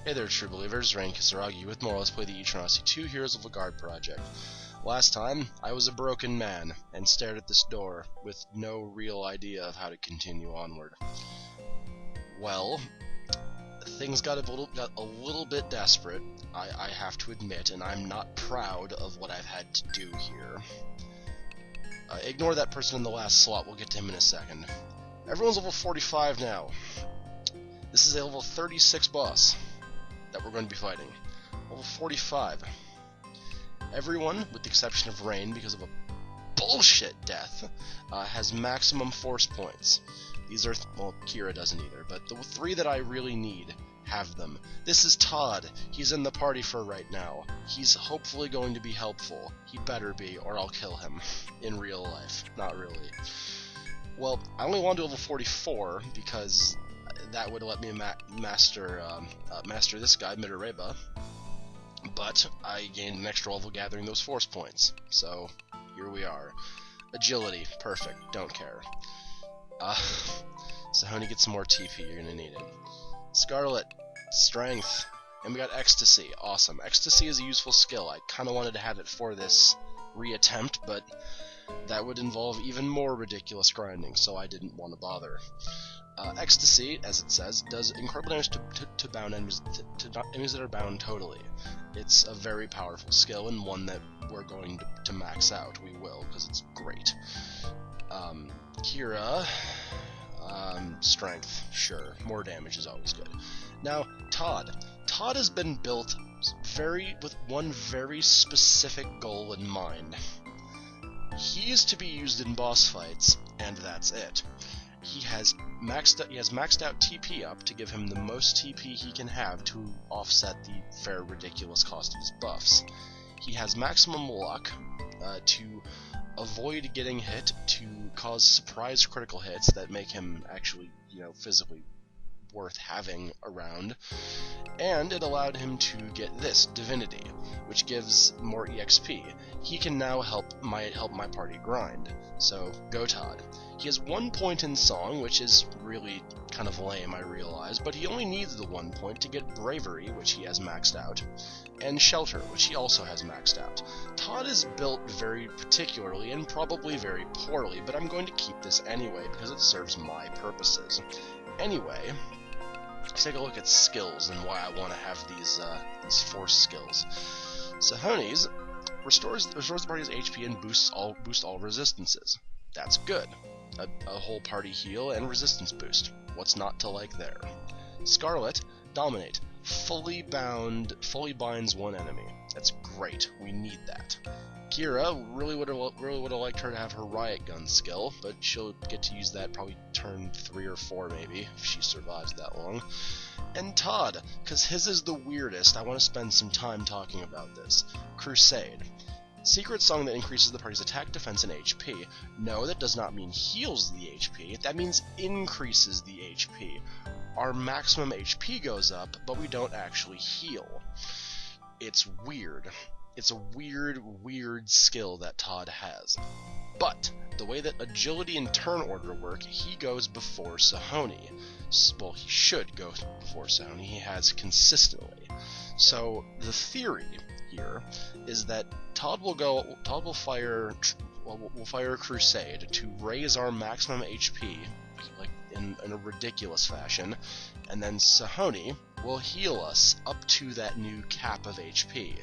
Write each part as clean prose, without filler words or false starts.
Hey there, true believers, Rain Kisaragi with more Let's Play the Etrian Odyssey 2 Heroes of the Guard project. Last time, I was a broken man, and stared at this door, with no real idea of how to continue onward. Well, things got a little bit desperate, I have to admit, and I'm not proud of what I've had to do here. Ignore that person in the last slot, we'll get to him in a second. Everyone's level 45 now. This is a level 36 boss that we're going to be fighting. Level 45. Everyone, with the exception of Rain, because of a bullshit death, has maximum force points. These are, well, Kira doesn't either, but the three that I really need have them. This is Todd. He's in the party for right now. He's hopefully going to be helpful. He better be, or I'll kill him. In real life. Not really. Well, I only want to do level 44, because that would let me master this guy, Midareba, but I gained an extra level gathering those force points, so here we are. Agility, perfect, don't care. So honey, get some more TP, you're gonna need it. Scarlet, strength, and we got Ecstasy, awesome. Ecstasy is a useful skill, I kinda wanted to have it for this reattempt, but that would involve even more ridiculous grinding, so I didn't want to bother. Ecstasy, as it says, does incredible damage to bound enemies, to enemies that are bound totally. It's a very powerful skill, and one that we're going to max out. We will, because it's great. Kira, strength, sure. More damage is always good. Now, Todd. Todd has been built with one very specific goal in mind. He is to be used in boss fights, and that's it. He has maxed out TP up to give him the most TP he can have to offset the fair ridiculous cost of his buffs. He has maximum luck to avoid getting hit, to cause surprise critical hits that make him actually, physically worth having around, and it allowed him to get this, Divinity, which gives more EXP. He can now help my party grind, so go Todd. He has 1 point in Song, which is really kind of lame, I realize, but he only needs the 1 point to get Bravery, which he has maxed out, and Shelter, which he also has maxed out. Todd is built very particularly, and probably very poorly, but I'm going to keep this anyway, because it serves my purposes. Anyway, let's take a look at skills and why I want to have these force skills. Sahoni's restores the party's HP and boosts all resistances. That's good. A whole party heal and resistance boost. What's not to like there? Scarlet, Dominate. Fully binds one enemy. That's great. We need that. Kira, really would have liked her to have her riot gun skill, but she'll get to use that probably turn 3 or 4 maybe, if she survives that long. And Todd, because his is the weirdest, I want to spend some time talking about this. Crusade. Secret song that increases the party's attack, defense, and HP. No, that does not mean heals the HP, that means increases the HP. Our maximum HP goes up, but we don't actually heal. It's weird. It's a weird skill that Todd has. But, the way that agility and turn order work, he goes before Sahoni. Well, he should go before Sahoni, he has consistently. So, the theory here is that Todd will fire a Crusade to raise our maximum HP, like in a ridiculous fashion, and then Sahoni will heal us up to that new cap of HP,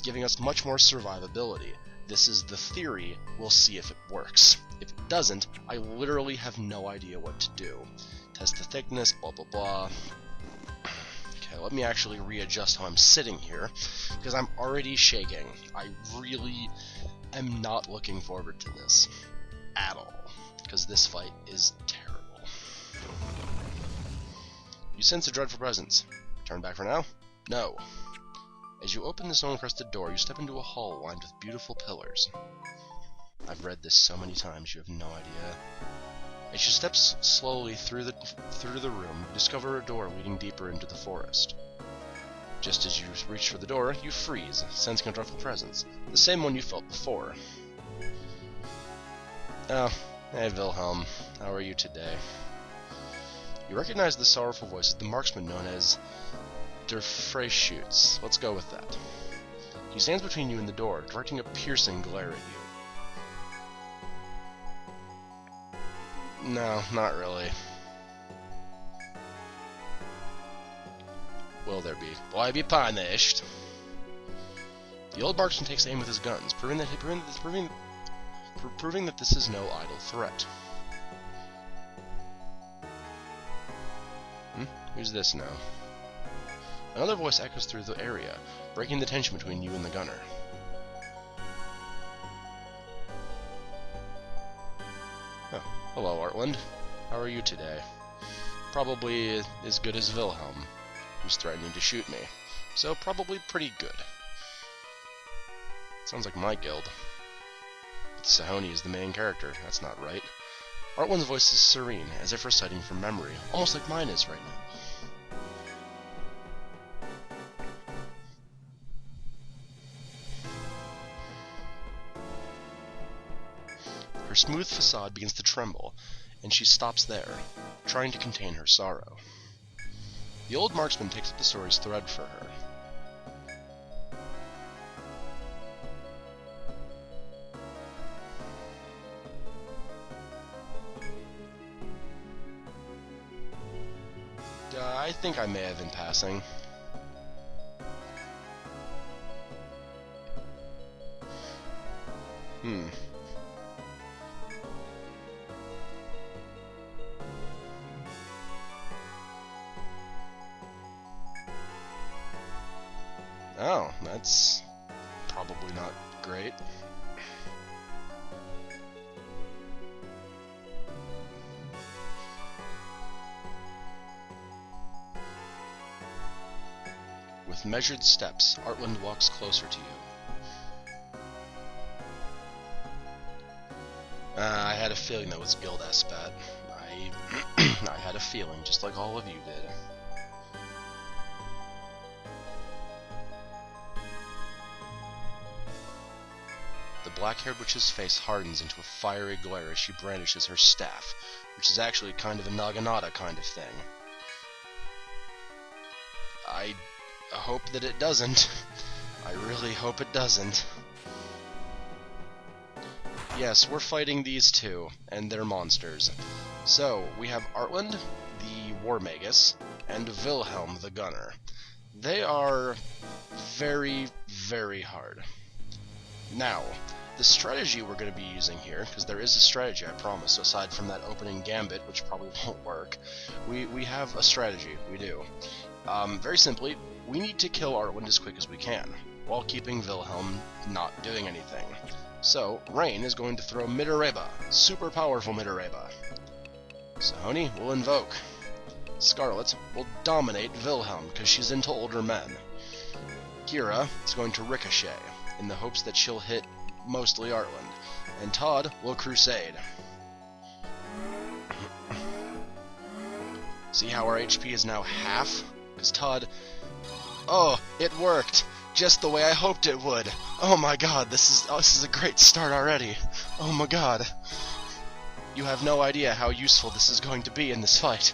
giving us much more survivability. This is the theory, we'll see if it works. If it doesn't, I literally have no idea what to do. Test the thickness, blah blah blah. Okay, let me actually readjust how I'm sitting here, because I'm already shaking. I really am not looking forward to this at all, because this fight is terrible. You sense a dreadful presence. Turn back for now? No. As you open the stone-encrusted door, you step into a hall lined with beautiful pillars. I've read this so many times, you have no idea. As you step slowly through the room, you discover a door leading deeper into the forest. Just as you reach for the door, you freeze, sensing a dreadful presence, the same one you felt before. Oh, hey Wilhelm, how are you today? You recognize the sorrowful voice of the marksman known as Desperation. Let's go with that. He stands between you and the door, directing a piercing glare at you. No, not really. Will there be? Will I be punished? The old marksman takes aim with his guns, proving that this is no idle threat. Who's this now? Another voice echoes through the area, breaking the tension between you and the gunner. Oh, hello, Artland. How are you today? Probably as good as Wilhelm, who's threatening to shoot me. So probably pretty good. Sounds like my guild. But Sahoni is the main character. That's not right. Artland's voice is serene, as if reciting from memory, almost like mine is right now. Her smooth facade begins to tremble, and she stops there, trying to contain her sorrow. The old marksman takes up the story's thread for her. I think I may have been passing. Oh, that's probably not great. With measured steps, Artland walks closer to you. I had a feeling that was Guild Espat. I had a feeling, just like all of you did. The black-haired witch's face hardens into a fiery glare as she brandishes her staff, which is actually kind of a naginata kind of thing. I hope that it doesn't. I really hope it doesn't. Yes, we're fighting these two, and they're monsters. So, we have Artland, the War Magus, and Wilhelm, the Gunner. They are very, very hard. Now, the strategy we're going to be using here, because there is a strategy, I promise, aside from that opening gambit, which probably won't work, we have a strategy, we do. Very simply, we need to kill Artland as quick as we can, while keeping Wilhelm not doing anything. So, Rain is going to throw Mitterreba, super powerful Mitterreba. Sahoni will invoke. Scarlet will dominate Wilhelm, because she's into older men. Kira is going to ricochet, in the hopes that she'll hit mostly Artland, and Todd will crusade. See how our HP is now half? Because Todd... Oh, it worked! Just the way I hoped it would! Oh my god, this is a great start already! Oh my god. You have no idea how useful this is going to be in this fight.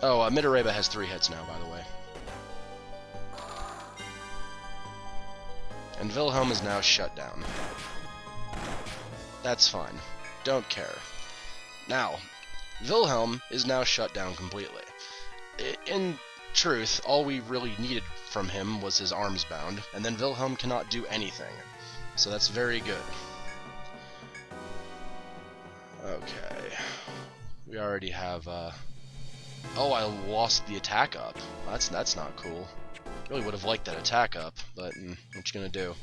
Oh, Mitterreba has 3 hits now, by the way. And Wilhelm is now shut down. That's fine. Don't care. Now, Wilhelm is now shut down completely. In truth, all we really needed from him was his arms bound, and then Wilhelm cannot do anything. So that's very good. Okay. We already have, Oh, I lost the attack up. That's not cool. Really would have liked that attack up, but what you gonna do?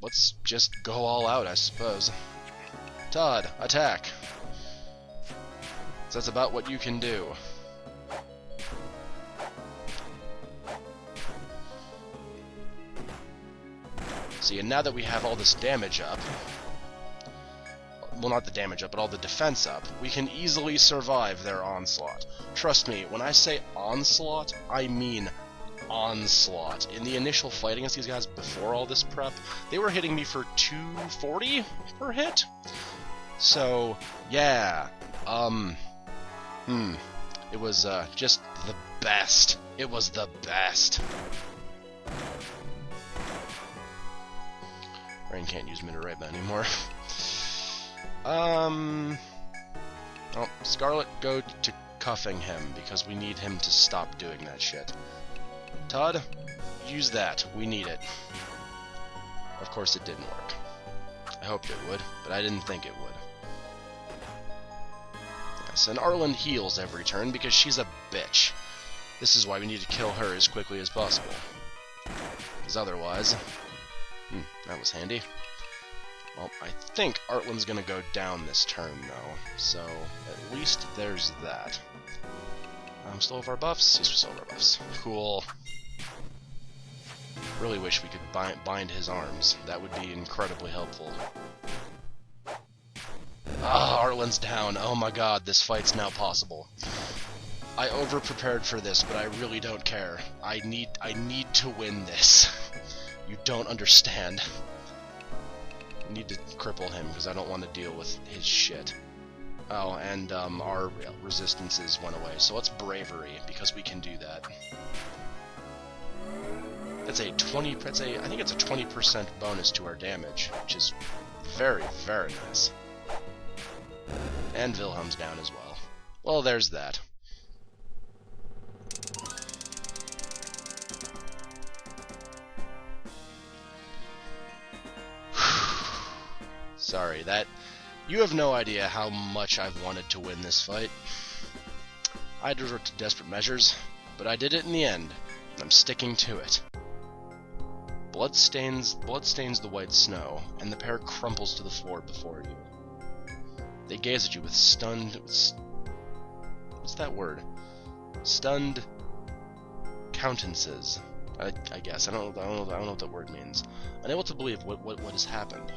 Let's just go all out, I suppose. Todd, attack! So that's about what you can do. See, and now that we have all this damage up, well, not the damage up, but all the defense up, we can easily survive their onslaught. Trust me, when I say onslaught, I mean onslaught. In the initial fight against these guys before all this prep, they were hitting me for 240 per hit. So, yeah, It was just the best. It was the best. Rain can't use Minerva anymore. Oh, Scarlet, go to cuffing him, because we need him to stop doing that shit. Todd, use that. We need it. Of course it didn't work. I hoped it would, but I didn't think it would. Yes, and Arlen heals every turn because she's a bitch. This is why we need to kill her as quickly as possible. Because otherwise... that was handy. Well, I think Artlin's gonna go down this turn, though, so at least there's that. Still have our buffs? Yes, we still have our buffs. Cool. Really wish we could bind his arms. That would be incredibly helpful. Ah, Artlin's down. Oh my god, this fight's now possible. I over-prepared for this, but I really don't care. I need to win this. You don't understand. I need to cripple him, because I don't want to deal with his shit. Oh, and our resistances went away, so let's bravery, because we can do that. That's a 20. I think it's a 20% bonus to our damage, which is very, very nice. And Wilhelm's down as well. Well, there's that. Sorry, you have no idea how much I've wanted to win this fight. I had to resort to desperate measures, but I did it in the end, and I'm sticking to it. Blood stains the white snow, and the pair crumples to the floor before you. They gaze at you with stunned... What's that word? Stunned countenances. I guess. I don't know what that word means. Unable to believe what has happened.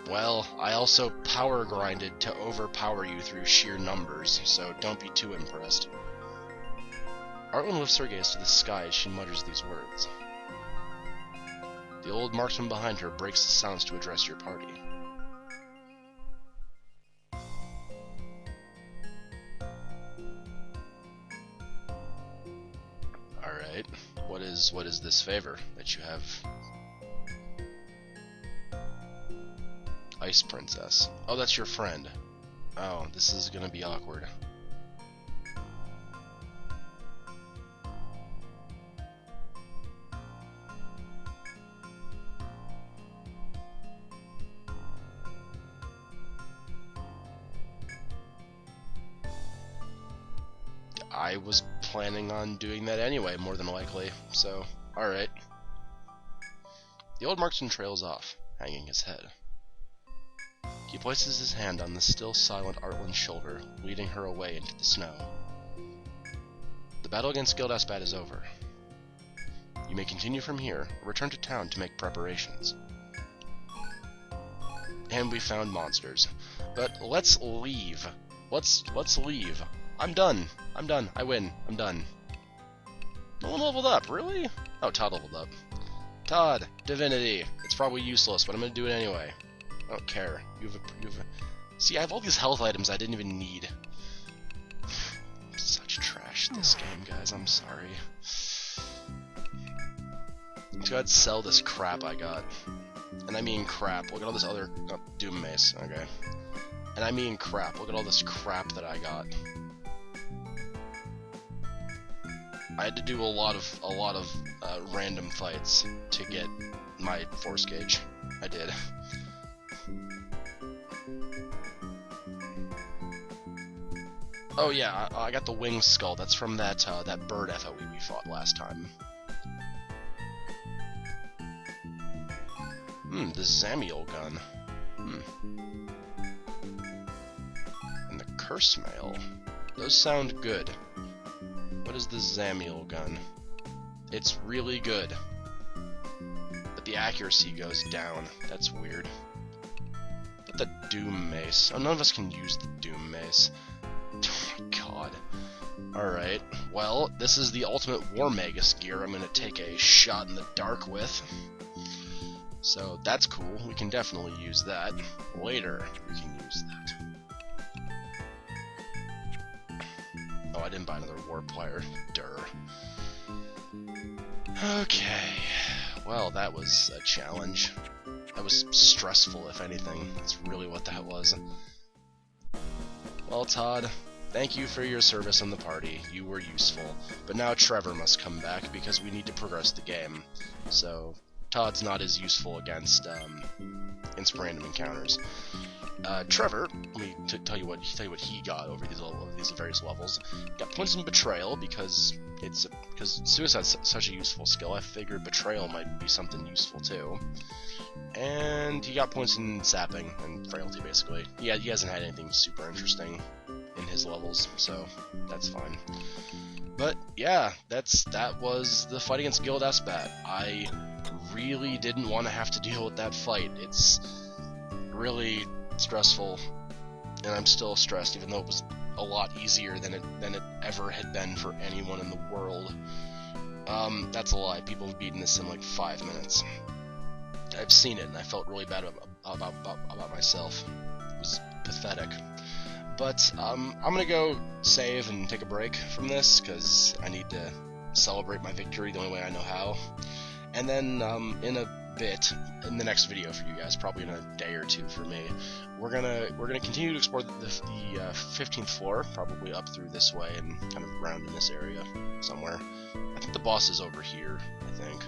Well, I also power grinded to overpower you through sheer numbers, so don't be too impressed. Arlen lifts her gaze to the sky as she mutters these words. The old marksman behind her breaks the silence to address your party. Alright, what is this favor that you have? Ice Princess. Oh, that's your friend. Oh, this is gonna be awkward. I was planning on doing that anyway, more than likely, so, alright. The old marksman trails off, hanging his head. He places his hand on the still silent Artlin's shoulder, leading her away into the snow. The battle against Gildasbat is over. You may continue from here, or return to town to make preparations. And we found monsters. But let's leave. Let's leave. I'm done. I win. I'm done. No one leveled up, really? Oh, Todd leveled up. Todd, divinity. It's probably useless, but I'm gonna do it anyway. I don't care. See, I have all these health items I didn't even need. Such trash, this game, guys. I'm sorry. Let's go ahead and sell this crap I got. And I mean crap. Look at all this other... Oh, Doom Mace. Okay. And I mean crap. Look at all this crap that I got. I had to do a lot of random fights to get my force gauge. I did. Oh yeah, I got the wing skull. That's from that bird FOE we fought last time. The Zamiel gun. And the curse mail. Those sound good. What is the Zamiel gun? It's really good. But the accuracy goes down. That's weird. But the Doom Mace. Oh, none of us can use the Doom Mace. Oh my god. Alright, well, this is the ultimate War Magus gear I'm gonna take a shot in the dark with. So that's cool, we can definitely use that. Later, we can use that. I didn't buy another warp wire. Durr. Okay. Well, that was a challenge. That was stressful, if anything. That's really what that was. Well, Todd, thank you for your service in the party. You were useful. But now Trevor must come back because we need to progress the game. So, Todd's not as useful against instant random encounters. Trevor, let me tell you what he got over these various levels. Got points in Betrayal because Suicide's such a useful skill. I figured Betrayal might be something useful too. And he got points in Sapping and Frailty, basically. Yeah, he hasn't had anything super interesting in his levels, so that's fine. But yeah, that was the fight against Guild Esbat. I really didn't want to have to deal with that fight. It's really stressful, and I'm still stressed, even though it was a lot easier than it ever had been for anyone in the world. That's a lie. People have beaten this in like 5 minutes. I've seen it, and I felt really bad about myself. It was pathetic. But I'm gonna go save and take a break from this because I need to celebrate my victory the only way I know how. And then in a bit, in the next video for you guys, probably in a day or two for me, we're gonna continue to explore the 15th floor, probably up through this way and kind of around in this area somewhere. I think the boss is over here. I think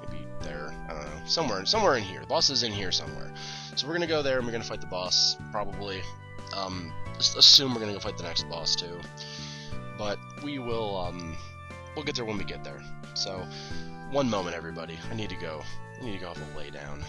maybe there. I don't know. Somewhere in here. The boss is in here somewhere. So we're gonna go there and we're gonna fight the boss probably. Just assume we're gonna go fight the next boss too. But we will. We'll get there when we get there. So. One moment, everybody. I need to go have a lay down.